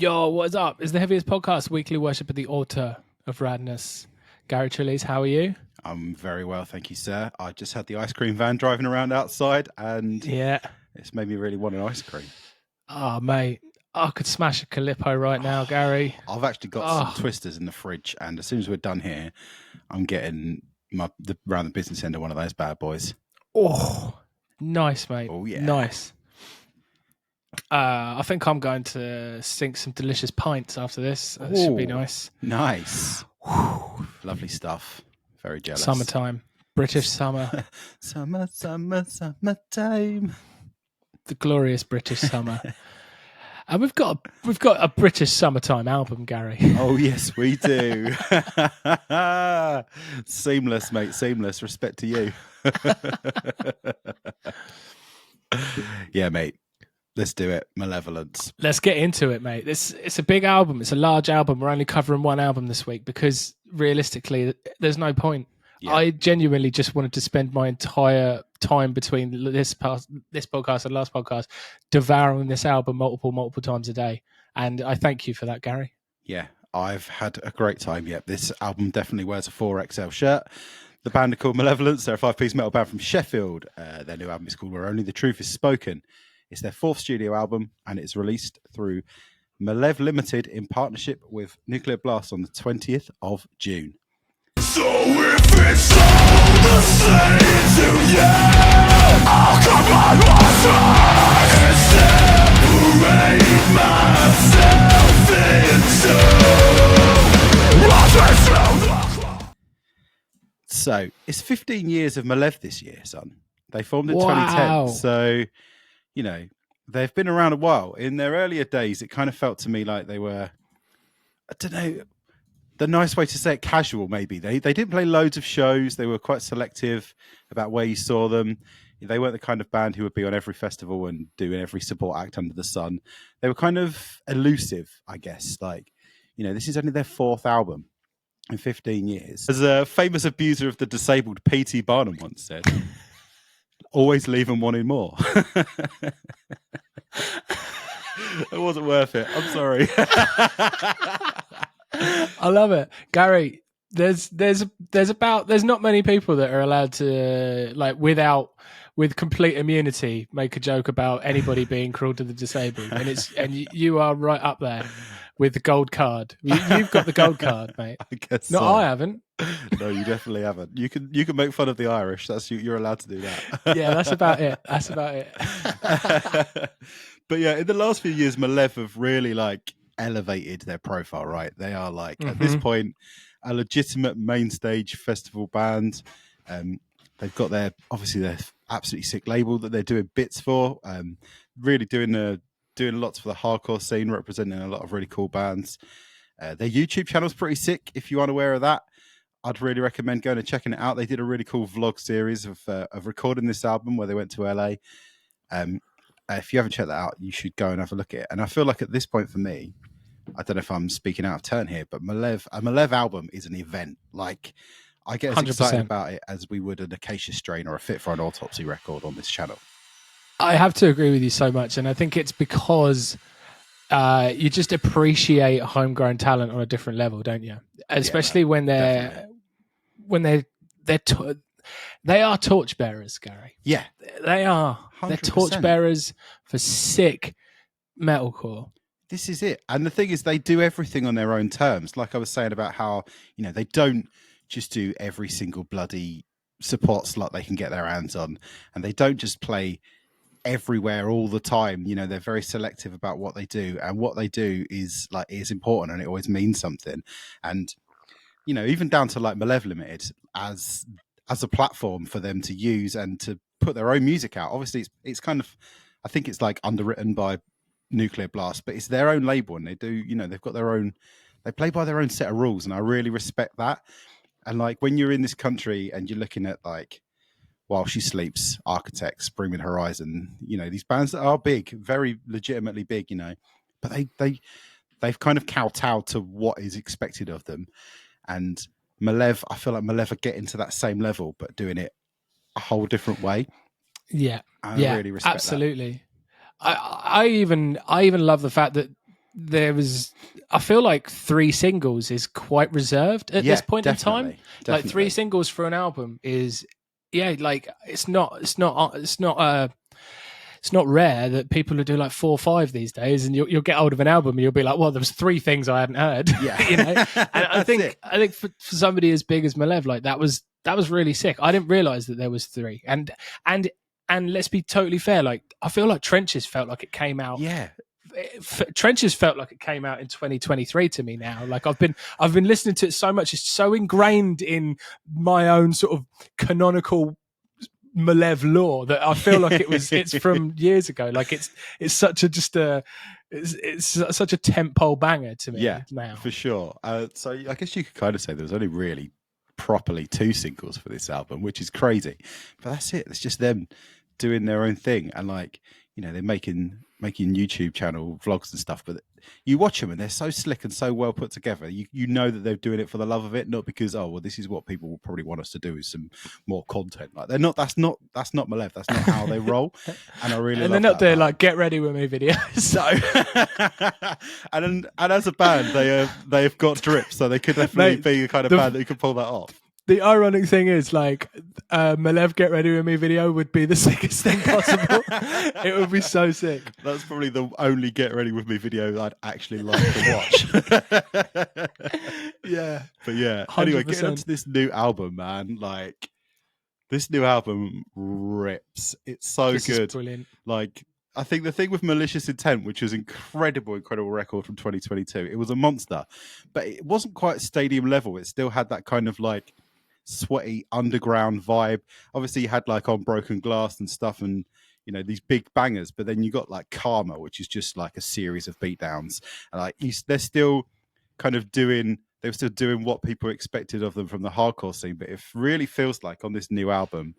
Yo, what is up? It's the Heavyist podcast, weekly worship at the altar of radness. Gary Trillies, how are you? I'm very well, thank you, sir. I just had the ice cream van driving around outside, and Yeah. it's made me really want an ice cream. Oh, mate. I could smash a Calippo right now, Gary. I've actually got some twisters in the fridge, and as soon as we're done here, I'm getting around the business end of one of those bad boys. Oh, nice, mate. Oh, yeah. Nice. I think I'm going to sink some delicious pints after this. That should be nice. Nice. Lovely stuff. Very jealous. Summertime. British summer. Summertime. The glorious British summer. And we've got a British summertime album, Gary. Oh, yes, we do. Seamless, mate. Seamless. Respect to you. Yeah, mate. Let's do it. Malevolence. Let's get into it, mate. It's a big album. It's a large album. We're only covering one album this week because realistically, there's no point. Yeah. I genuinely just wanted to spend my entire time between this podcast and last podcast devouring this album multiple times a day. And I thank you for that, Gary. Yeah, I've had a great time. Yeah, this album definitely wears a 4XL shirt. The band are called Malevolence. They're a 5-piece metal band from Sheffield. Their new album is called Where Only the Truth is Spoken. It's their 4th studio album, and it's released through Malev Limited in partnership with Nuclear Blast on the 20th of June. So if it's all the same to you, I'll come on my side and separate myself into. So it's 15 years of Malev this year, son. They formed in 2010. So, you know, they've been around a while. In their earlier days, it kind of felt to me like they were, I don't know, the nice way to say it, casual maybe. They didn't play loads of shows. They were quite selective about where you saw them. They weren't the kind of band who would be on every festival and doing every support act under the sun. They were kind of elusive, I guess. Like, you know, this is only their 4th album in 15 years. As a famous abuser of the disabled, P.T. Barnum once said, always leave them wanting more. It wasn't worth it. I'm sorry. I love it, Gary. There's not many people that are allowed to, like, with complete immunity, make a joke about anybody being cruel to the disabled, and you are right up there with the gold card. You've got the gold card, mate. I guess no, so. I haven't. No, you definitely haven't. You can make fun of the Irish. That's you're allowed to do that. Yeah, that's about it. That's about it. But yeah, in the last few years, Malev have really like elevated their profile. Right, they are like at this point a legitimate main stage festival band. They've got their absolutely sick label that they're doing bits for. Really doing lots for the hardcore scene, representing a lot of really cool bands. Their YouTube channel's pretty sick. If you aren't aware of that, I'd really recommend going and checking it out. They did a really cool vlog series of recording this album where they went to LA. If you haven't checked that out, you should go and have a look at it. And I feel like at this point for me, I don't know if I'm speaking out of turn here, but a Malev album is an event. Like, I get as 100%. Excited about it as we would an Acacia Strain or a Fit for an Autopsy record on this channel. I have to agree with you so much, and I think it's because you just appreciate homegrown talent on a different level, don't you? Especially when they are torchbearers, Gary. Yeah, they are. 100%. They're torchbearers for sick metalcore. This is it. And the thing is, they do everything on their own terms. Like I was saying about how, you know, they don't just do every single bloody support slot they can get their hands on. And they don't just play everywhere all the time. You know, they're very selective about what they do. And what they do is important, and it always means something. And, you know, even down to like Malev Limited as a platform for them to use and to put their own music out. Obviously, it's kind of, I think it's like underwritten by Nuclear Blast, but it's their own label, and they do, you know, they've got their own, they play by their own set of rules, and I really respect that. And like when you're in this country and you're looking at like While She Sleeps, Architects, Bring Me the Horizon, you know, these bands that are big, very legitimately big, you know, but they've kind of kowtowed to what is expected of them. And Malev, I feel like Malev are getting to that same level, but doing it a whole different way. Yeah, I really respect absolutely. That. I even love the fact that I feel like 3 singles is quite reserved at this point in time. Definitely. Like 3 singles for an album is, like it's not rare that people will do like 4 or 5 these days, and you'll get hold of an album and you'll be like, well, there was 3 things I hadn't heard. Yeah. You know, and I think for somebody as big as Malev, like that was really sick. I didn't realize that there was 3, and let's be totally fair, like I feel like Trenches felt like it came out. Yeah. Trenches felt like it came out in 2023 to me now. Like I've been listening to it so much, it's so ingrained in my own sort of canonical Malev lore that I feel like it's from years ago. Like it's such a it's such a tentpole banger to me. Now for sure. So I guess you could kind of say there was only really properly 2 singles for this album, which is crazy, but that's it. It's just them doing their own thing, and like, you know, they're making YouTube channel vlogs and stuff, but you watch them and they're so slick and so well put together. You know that they're doing it for the love of it, not because, oh well, this is what people will probably want us to do, is some more content. Like they're not. That's not Malev. That's not how they roll. And I really and love they're not doing like get get ready with me videos. So and as a band, they've got drip, so they could definitely be the kind of band that could pull that off. The ironic thing is, like, Malev Get Ready With Me video would be the sickest thing possible. It would be so sick. That's probably the only Get Ready With Me video I'd actually like to watch. Yeah. But yeah, 100%. Anyway, getting onto this new album, man, like, this new album rips. It's so This good. is brilliant. Like, I think the thing with Malicious Intent, which was incredible record from 2022, it was a monster, but it wasn't quite stadium level. It still had that kind of like sweaty underground vibe. Obviously you had like On Broken Glass and stuff, and you know, these big bangers, but then you got like Karma, which is just like a series of beatdowns, and like they're still kind of doing what people expected of them from the hardcore scene. But it really feels like on this new album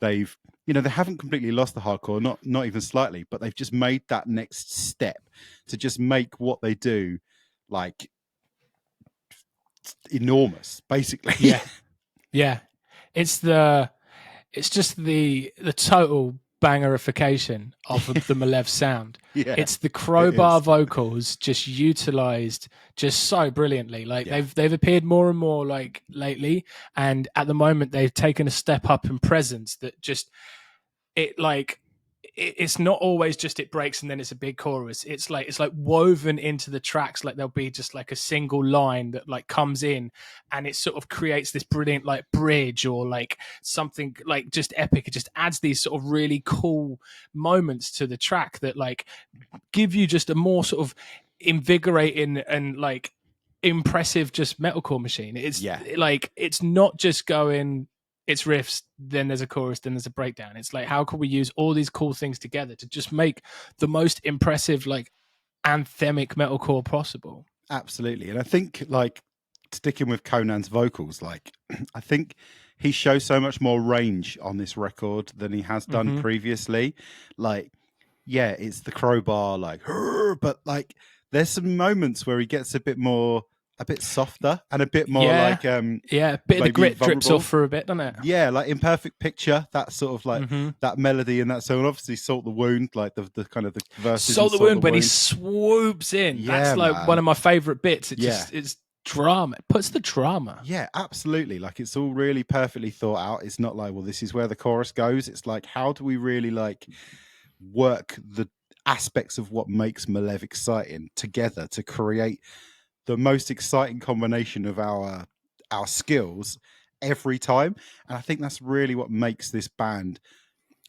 they haven't completely lost the hardcore, not even slightly, but they've just made that next step to just make what they do like enormous, basically. Yeah. It's just the total bangerification of the Malev sound. Yeah, it's the crowbar vocals just utilized just so brilliantly. Like they've appeared more and more like lately, and at the moment they've taken a step up in presence that just it's not always just it breaks and then it's a big chorus. It's like woven into the tracks. Like there'll be just like a single line that like comes in and it sort of creates this brilliant like bridge or like something like just epic. It just adds these sort of really cool moments to the track that like give you just a more sort of invigorating and like impressive just metalcore machine. It's like it's not just going, it's riffs, then there's a chorus, then there's a breakdown. It's like, how can we use all these cool things together to just make the most impressive, like, anthemic metalcore possible? Absolutely. And I think, like, sticking with Conan's vocals, like, I think he shows so much more range on this record than he has done previously. Like, yeah, it's the crowbar, like, but, like, there's some moments where he gets a bit softer and a bit more like a bit of the grit drips off for a bit, doesn't it? Yeah, like Imperfect Picture, that sort of like that melody and that song. And obviously Salt the Wound, like the kind of the verses. Salt the Wound when he swoops in. That's like one of my favorite bits. It's drama. It puts the drama. Yeah, absolutely. Like it's all really perfectly thought out. It's not like, well, this is where the chorus goes. It's like, how do we really like work the aspects of what makes Malev exciting together to create the most exciting combination of our skills every time. And I think that's really what makes this band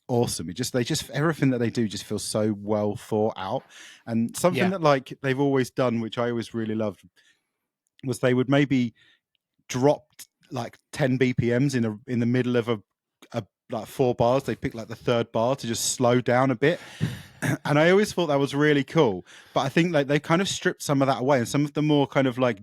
awesome. They just everything that they do just feels so well thought out. And something that like they've always done, which I always really loved, was they would maybe drop like 10 BPMs in the middle of a like 4 bars. They pick like the third bar to just slow down a bit. And I always thought that was really cool. But I think like they kind of stripped some of that away, and some of the more kind of like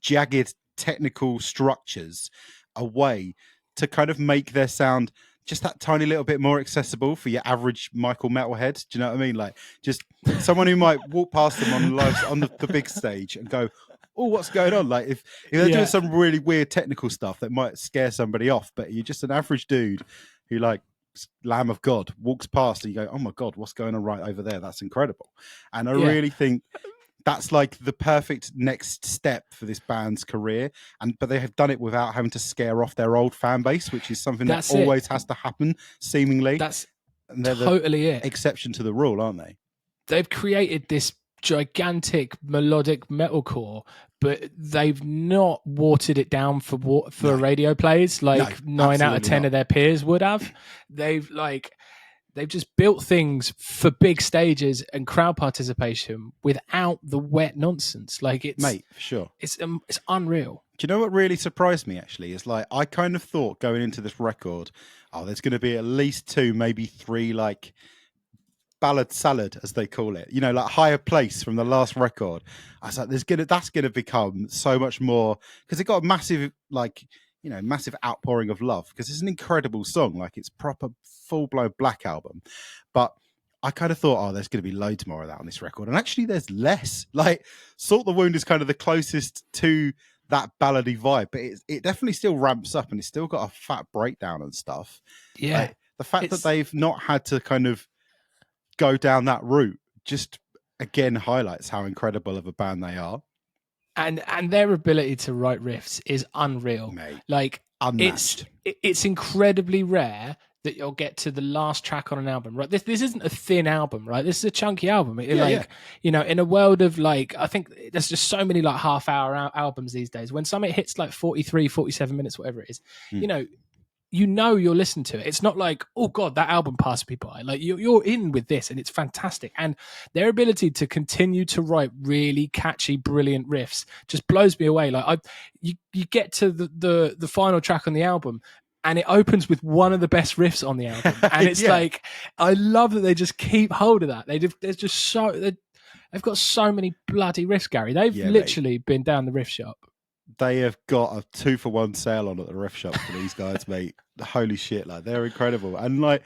jagged technical structures away to kind of make their sound just that tiny little bit more accessible for your average Michael metalhead. Do you know what I mean? Like just someone who might walk past them on the big stage and go, oh, what's going on? Like if they're doing some really weird technical stuff that might scare somebody off, but you're just an average dude who like Lamb of God walks past and you go, oh my God, what's going on right over there? That's incredible. And I Yeah. really think that's like the perfect next step for this band's career. But they have done it without having to scare off their old fan base, which is something that always has to happen, seemingly. That's and they're totally it. Exception to the rule, aren't they? They've created this gigantic melodic metalcore, but they've not watered it down for radio plays like 9 out of 10 of their peers would have. They've just built things for big stages and crowd participation without the wet nonsense. Like it's mate, for sure. It's unreal. Do you know what really surprised me actually is like I kind of thought going into this record, there's going to be at least 2, maybe 3 like ballad salad as they call it, you know, like higher place from the last record. I was like, that's gonna become so much more because it got a massive massive outpouring of love because it's an incredible song, like it's proper full-blown Black Album. But I kind of thought, there's going to be loads more of that on this record, and actually there's less. Like Salt the Wound is kind of the closest to that ballady vibe, but it definitely still ramps up and it's still got a fat breakdown and stuff. Like, the fact that they've not had to kind of go down that route just again highlights how incredible of a band they are. And their ability to write riffs is unreal. Mate, like unmatched. It's incredibly rare that you'll get to the last track on an album, right? This isn't a thin album, right? This is a chunky album. You know, in a world of like, I think there's just so many like half-hour albums these days. When something hits like 43, 47 minutes, whatever it is, you know you'll listen to it. It's not like, oh God, that album passed me by. Like you're in with this and it's fantastic. And their ability to continue to write really catchy, brilliant riffs just blows me away. Like you get to the final track on the album and it opens with one of the best riffs on the album. And it's like, I love that they just keep hold of that. They've got so many bloody riffs, Gary. They've literally been down the riff shop. They have got a 2-for-1 sale on at the riff shop for these guys, mate. Holy shit, like they're incredible. And like,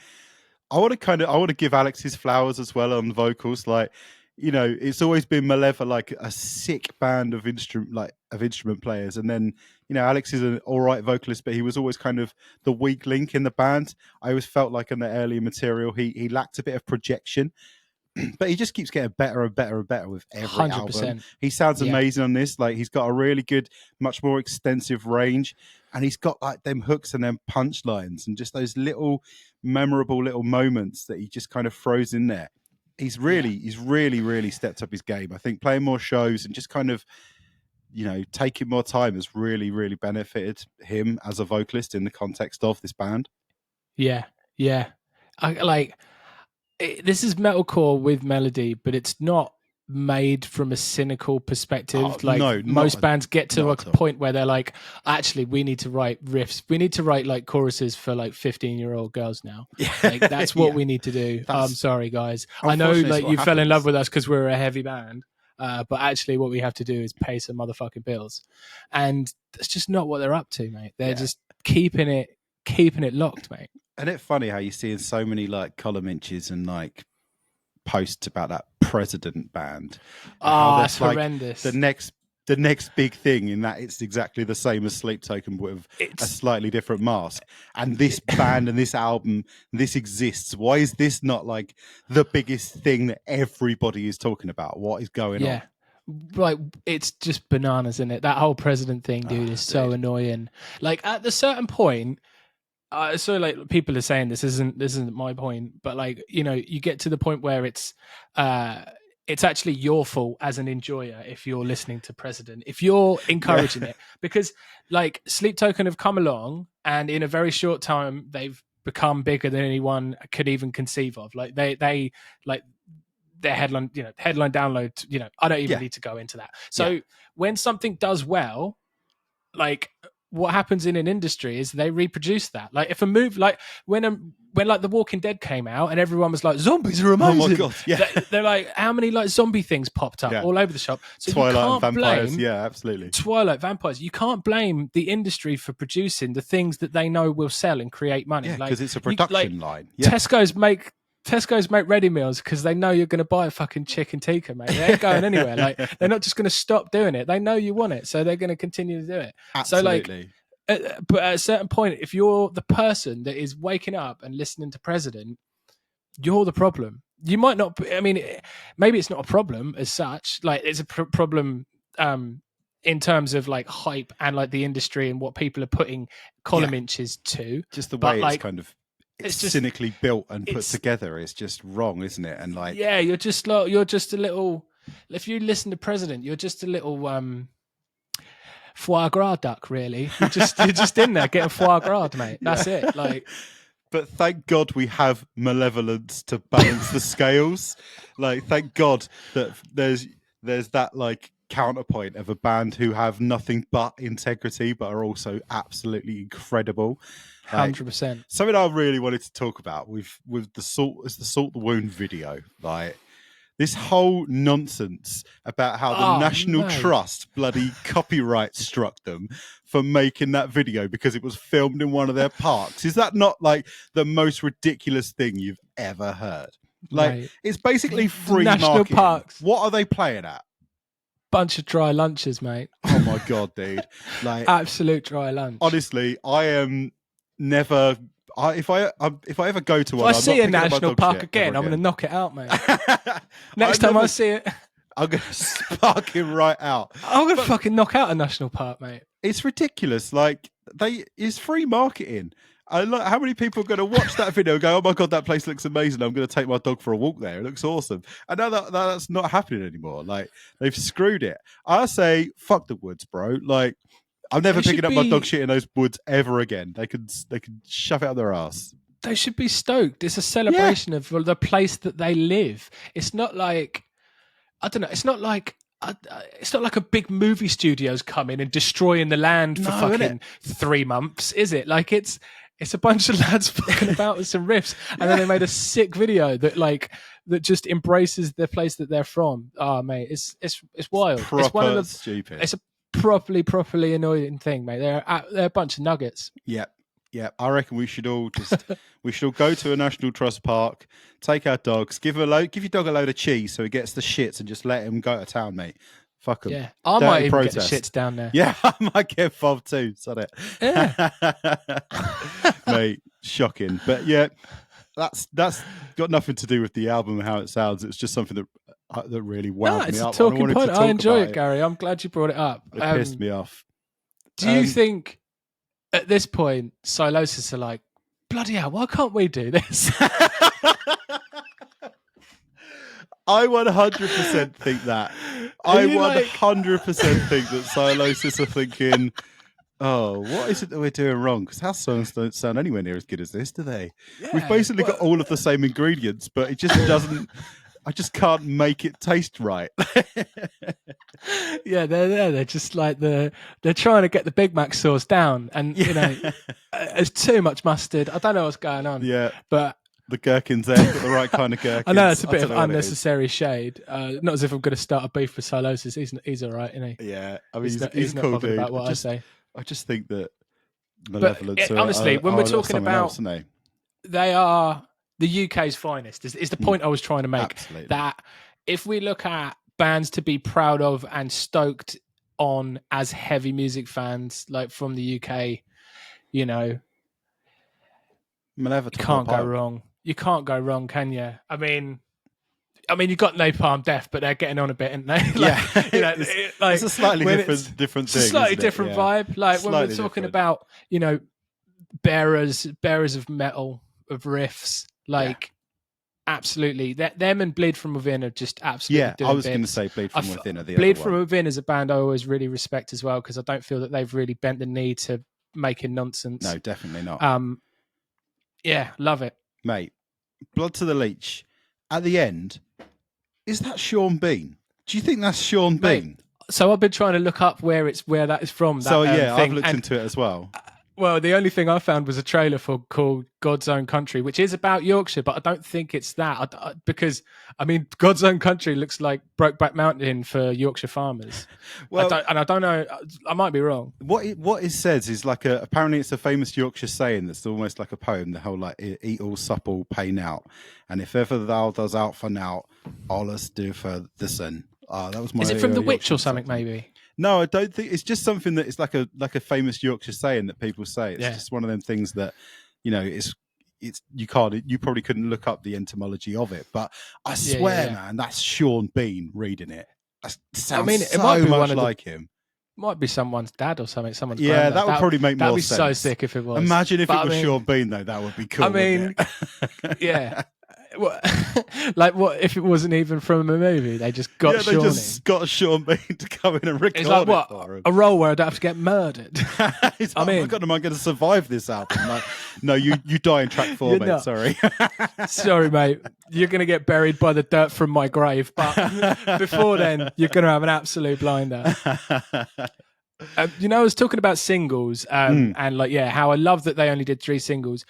I want to give Alex his flowers as well on vocals. Like, you know, it's always been Malevolence, like a sick band of instrument players. And then, you know, Alex is an all right vocalist, but he was always kind of the weak link in the band. I always felt like in the earlier material, he lacked a bit of projection. But he just keeps getting better and better and better with every 100%. Album. He sounds amazing on this. Like he's got a really good, much more extensive range, and he's got like them hooks and them punchlines and just those little memorable little moments that he just kind of throws in there. He's really stepped up his game. I think playing more shows and just kind of, you know, taking more time has really, really benefited him as a vocalist in the context of this band. Yeah. This is metalcore with melody, but it's not made from a cynical perspective. Most bands get to a point where they're like, actually, we need to write riffs. We need to write like choruses for like 15-year-old girls now. Like that's what we need to do. I'm sorry, guys. I know like you fell in love with us because we're a heavy band, but actually what we have to do is pay some motherfucking bills. And that's just not what they're up to, mate. They're just keeping it locked, mate. And it's funny how you see in so many like column inches and like posts about that President band. That's like horrendous. The next big thing in that it's exactly the same as Sleep Token with a slightly different mask. And this band and this album, this exists. Why is this not like the biggest thing that everybody is talking about? What is going on? Like it's just bananas, isn't it? That whole President thing, dude, is so annoying. Like at a certain point, so like people are saying this isn't my point, but like, you know, you get to the point where it's actually your fault as an enjoyer if you're listening to President, if you're encouraging it, because like Sleep Token have come along and in a very short time they've become bigger than anyone could even conceive of. Like they like their headline download, you know, I don't even need to go into that. So when something does well, like what happens in an industry is they reproduce that. Like if a move, like when like The Walking Dead came out and everyone was like, zombies are amazing. Oh my God, yeah. They're like, how many like zombie things popped up all over the shop? So Twilight and vampires, absolutely. Twilight, vampires. You can't blame the industry for producing the things that they know will sell and create money. Yeah, because it's a production line. Yeah. Tesco's make ready meals because they know you're going to buy a fucking chicken tikka, mate. They ain't going anywhere. Like they're not just going to stop doing it. They know you want it, so they're going to continue to do it. Absolutely. So like but at a certain point, if you're the person that is waking up and listening to President, you're the problem. You might not. I mean, maybe it's not a problem as such. Like, it's a problem in terms of like hype and like the industry and what people are putting column inches to. Just the way like, it's kind of it's just cynically built and put together is just wrong, isn't it? And like, yeah, you're just a little. If you listen to President, you're just a little foie gras duck. Really, you're just in there getting foie gras, mate. That's it. Like. But thank God we have Malevolence to balance the scales. Like, thank God that there's that like counterpoint of a band who have nothing but integrity, but are also absolutely incredible. 100%. Something I really wanted to talk about with the Salt the Wound video, like this whole nonsense about how the National Trust bloody copyright struck them for making that video because it was filmed in one of their parks. Is that not like the most ridiculous thing you've ever heard? Like, it's basically free National marketing. Parks. What are they playing at? Bunch of dry lunches, mate. Oh my God, dude. Like, absolute dry lunch. Honestly, I am never... if I ever go to one, if I see a national park again, I'm going to knock it out, mate. Next time I see it, I'm going to spark him right out. I'm going to fucking knock out a national park, mate. It's ridiculous. Like, it's free marketing. How many people are going to watch that video and go, oh my God, that place looks amazing. I'm going to take my dog for a walk there. It looks awesome. And now that's not happening anymore. Like, they've screwed it. I say, fuck the woods, bro. Like, I'm never picking up my dog shit in those woods ever again. They could shove it up their ass. They should be stoked. It's a celebration of the place that they live. It's not like, I don't know. It's not like a big movie studio's coming and destroying the land for fucking 3 months, is it? Like, it's a bunch of lads fucking about with some riffs, and then they made a sick video that just embraces the place that they're from. Oh, mate, it's wild. It's one of the stupid. It's a properly annoying thing, mate. They're a bunch of nuggets. Yeah. I reckon we should all go to a National Trust park, take our dogs, give your dog a load of cheese so he gets the shits, and just let him go to town, mate. Fuck him. Yeah, I might even get the shits down there. Yeah, I might get involved too. Sod it. Yeah. Mate, shocking. But yeah, that's got nothing to do with the album and how it sounds. It's just something that really wound me up. It's a talking point. I enjoy it, Gary. I'm glad you brought it up. It pissed me off. Do you think at this point Silosis are like, bloody hell, why can't we do this? I 100% think that. I 100% think that Silosis are thinking, oh, what is it that we're doing wrong? Because house songs don't sound anywhere near as good as this, do they? Yeah, we've basically got all of the same ingredients, but it just doesn't... I just can't make it taste right. Yeah, they're there. They're just like they're trying to get the Big Mac sauce down, and there's too much mustard. I don't know what's going on. Yeah, but the gherkins there, got the right kind of gherkins. I know it's a bit of unnecessary shade. Not as if I'm going to start a beef with Silosis. He's all right, isn't he? Yeah, I mean he's not cool, dude. About what I say. I just think that Malevolence. Honestly, when we're talking about, else, they are the UK's finest. Is the point I was trying to make? Absolutely. That if we look at bands to be proud of and stoked on as heavy music fans, like from the UK, Malevolence, you can't go wrong. You can't go wrong, can you? I mean, you got Napalm Death, but they're getting on a bit, aren't they? It's a slightly different thing. It's a slightly different vibe. Like when we're talking about, bearers of metal, of riffs, absolutely. Them and Bleed From Within are just absolutely doing I was going to say Bleed From Within are the Bleed other From one. Within is a band I always really respect as well, because I don't feel that they've really bent the knee to making nonsense. No, definitely not. Yeah, love it. Mate, Blood to the Leech. At the end, is that Sean Bean? Do you think that's Sean Bean? So I've been trying to look up where that is from. I've looked into it as well. Well, the only thing I found was a trailer called God's Own Country, which is about Yorkshire, but I don't think it's that. Because God's Own Country looks like Brokeback Mountain for Yorkshire farmers. Well, I don't know. I might be wrong. What it says is apparently it's a famous Yorkshire saying that's almost like a poem. The whole eat all, sup all, pay now, and if ever thou does out for now, all us do for the sin. That was my. Is it from The Witch or something? Maybe. No, I don't think it's just something that it's like a famous Yorkshire saying that people say. It's just one of them things that, it's you probably couldn't look up the etymology of it, but I swear, man, that's Sean Bean reading it. That sounds it might be much like him. Might be someone's dad or something. Someone's granddad. That would probably make more sense. That'd be so sick if it was. Imagine if it was Sean Bean, though. That would be cool. I mean, yeah. Like what if it wasn't even from a movie? They just got Sean. They just got Sean Bean to come in and record it's like, what, for him. A role where I'd have to get murdered. Like, oh my God, am I going to survive this album? Like, no, you die in track 4, mate. Not. Sorry. Sorry, mate. You're going to get buried by the dirt from my grave. But before then, you're going to have an absolute blinder. I was talking about singles and how I love that they only did 3 singles.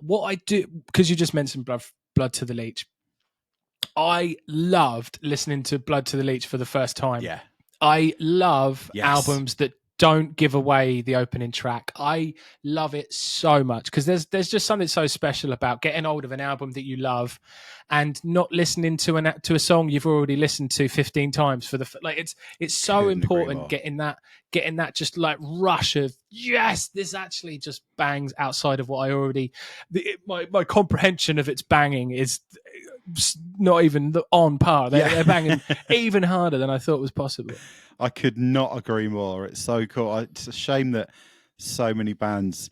What I do, because you just mentioned Blood to the Leech. I loved listening to Blood to the Leech for the first time. Yeah. I love albums that don't give away the opening track. I love it so much because there's just something so special about getting hold of an album that you love and not listening to a song you've already listened to 15 times for it's so important getting that just like rush of yes, this actually just bangs outside of what I already my comprehension of its banging is not even on par. They're banging even harder than I thought was possible. I could not agree more. It's so cool. It's a shame that so many bands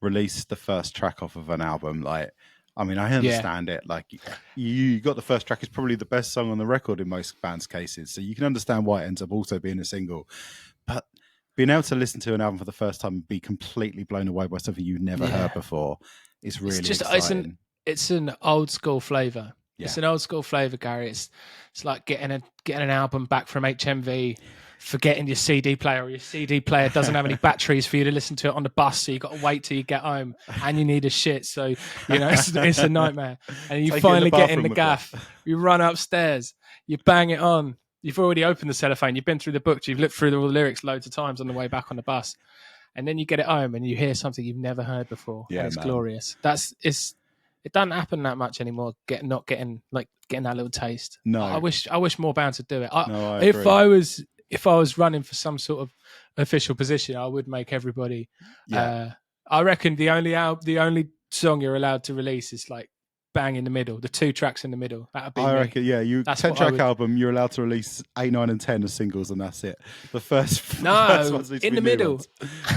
release the first track off of an album. Like, I mean, I understand it. Like, you got the first track is probably the best song on the record in most bands' cases, so you can understand why it ends up also being a single. But being able to listen to an album for the first time and be completely blown away by something you've never heard before is really exciting. It's an old school flavour. Yeah. It's an old school flavour, Gary. It's like getting an album back from HMV, forgetting your CD player, or your CD player doesn't have any batteries for you to listen to it on the bus, so you got to wait till you get home, and you need a shit, so it's a nightmare. And you finally get in the gaff, you run upstairs, you bang it on. You've already opened the cellophane, you've been through the book, you've looked through all the lyrics loads of times on the way back on the bus, and then you get it home and you hear something you've never heard before. Yeah, and it's glorious. It doesn't happen that much anymore. Getting that little taste. No, I wish more bands would do it. I agree. If I was running for some sort of official position, I would make everybody. I reckon the only song you're allowed to release is like bang in the middle, the 2 tracks in the middle. That'd be. I reckon, yeah. 10-track album, you're allowed to release 8, 9, and 10 as singles, and that's it. The first ones need to in be the middle.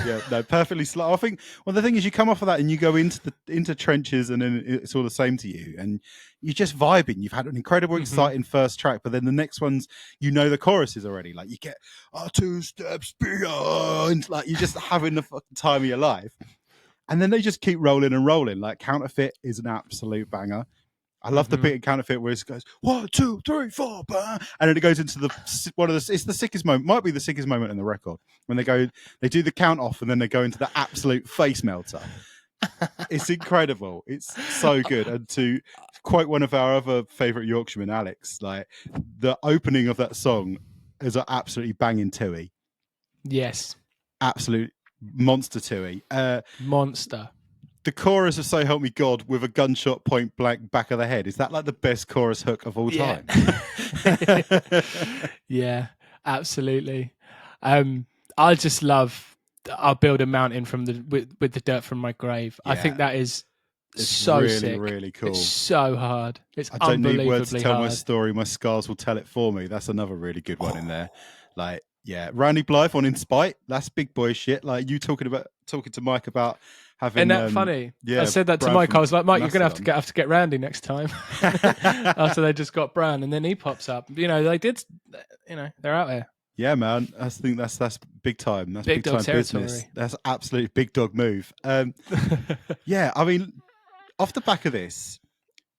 Yeah, no, perfectly. I think. Well, the thing is, you come off of that and you go into trenches, and then it's all the same to you, and you're just vibing. You've had an incredible, exciting first track, but then the next ones, the choruses already. Like you get 2 steps beyond. Like you're just having the fucking time of your life. And then they just keep rolling and rolling. Like Counterfeit is an absolute banger. I love the bit in Counterfeit where it goes 1, 2, 3, 4, bang, and then it goes into it's the sickest moment. Might be the sickest moment in the record when they do the count off and then they go into the absolute face melter. It's incredible. It's so good. And to quote one of our other favourite Yorkshiremen, Alex, like the opening of that song is an absolutely banging tui. Yes, absolute monster tui. Monster. The chorus of So Help Me God with a gunshot point blank back of the head. Is that like the best chorus hook of all time? Yeah, absolutely. I just love I'll build a mountain with the dirt from my grave. Yeah. I think that is so really, sick. Really cool. It's so hard. It's I don't need words to tell hard. My story. My scars will tell it for me. That's another really good one in there. Like, yeah, Randy Blythe on In Spite. That's big boy shit. Like you talking to Mike about having. Isn't that funny? Yeah, I said that to Mike. I was like, Mike, you're gonna have to get Randy next time. After they just got Bran, and then he pops up. They did. They're out there. Yeah, man. I think that's big time. That's big time territory. Business. That's absolute big dog move. Yeah, I mean, off the back of this,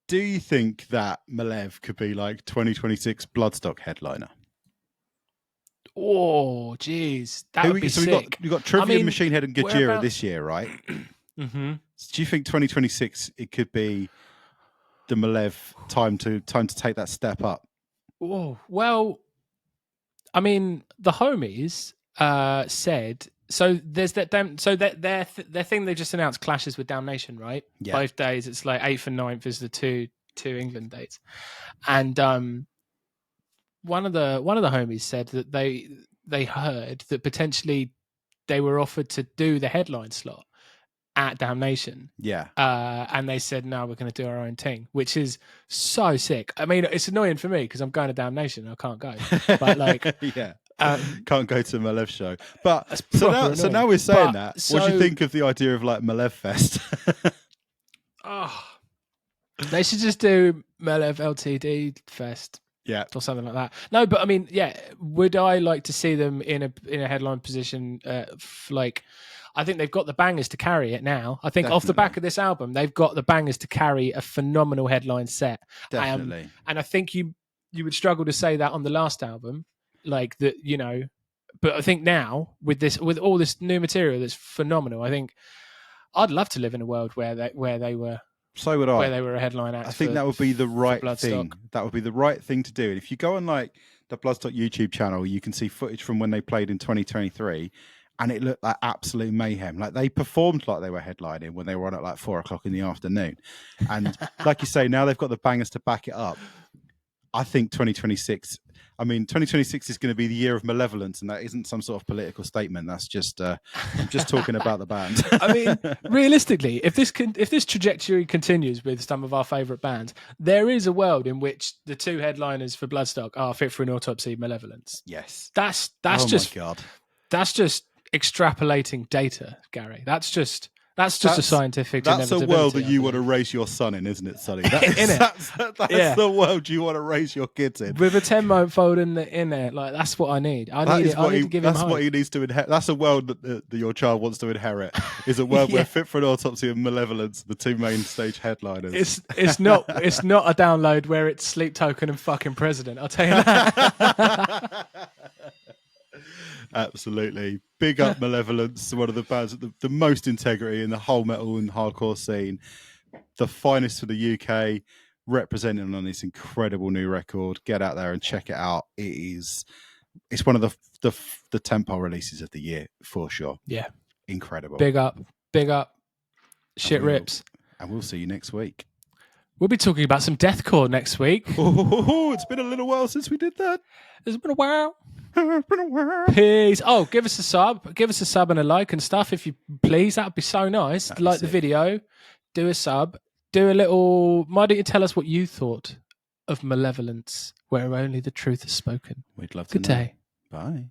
do you think that Malev could be like 2026 Bloodstock headliner? Oh, geez, that would be sick. We've got Trivium, Machine Head, and Gojira this year, right? Mm-hmm. So do you think 2026 it could be the Malev time to take that step up? Oh well, I mean, the homies said so. There's that. So their thing they just announced clashes with Damnation, right? Yeah. Both days. It's like 8th and 9th is the two England dates, and one of the homies said that they heard that potentially they were offered to do the headline slot at Damnation. Yeah. And they said, no, we're going to do our own thing, which is so sick. I mean, it's annoying for me because I'm going to Damnation. I can't go. But like, yeah. Can't go to Malev show. But proper so now we're saying But, that. What do you think of the idea of like Malev Fest? They should just do Malev LTD Fest. Yeah. Or something like that. No, but I mean, yeah, would I like to see them in a headline position? Like, I think they've got the bangers to carry it now. I think Definitely. off the back of this album, they've got the bangers to carry a phenomenal headline set. Definitely. And I think you would struggle to say that on the last album, like that, you know. But I think now with all this new material that's phenomenal, I think I'd love to live in a world where they were. So would I. Where they were a headline act. I think that would be the right thing. Bloodstock. That would be the right thing to do. And if you go on like the Bloodstock YouTube channel, you can see footage from when they played in 2023, and it looked like absolute mayhem. Like they performed like they were headlining when they were on at like 4:00 in the afternoon. And like you say, now they've got the bangers to back it up. I think 2026 is going to be the year of Malevolence, and that isn't some sort of political statement. That's just I'm just talking about the band. I mean, realistically, if this trajectory continues with some of our favourite bands, there is a world in which the two headliners for Bloodstock are Fit for an Autopsy, Malevolence. Yes, that's my just God. That's just extrapolating data, Gary. That's just a scientific. That's a world that you want to to raise your son in, isn't it, Sonny? That's the world you want to raise your kids in. With a 10-month old in there, like that's what I need. I need to give him hope. That's what he needs to inherit. That's a world that your child wants to inherit. Is a world where Fit for an Autopsy and Malevolence, the two main stage headliners. It's not a download where it's Sleep Token and fucking President. I'll tell you that. Absolutely. Big up Malevolence, one of the bands with the most integrity in the whole metal and hardcore scene. The finest for the UK, representing on this incredible new record. Get out there and check it out. It's one of the tempo releases of the year for sure. Yeah. Incredible. Big up. Shit rips. And we'll see you next week. We'll be talking about some deathcore next week. Oh, it's been a little while since we did that. It's been a while. Peace. Oh, give us a sub and a like and stuff if you please. That'd be so nice. Like the video, do a sub, do a little. Why don't you tell us what you thought of Malevolence, where only the truth is spoken? We'd love to Good know. day. Bye.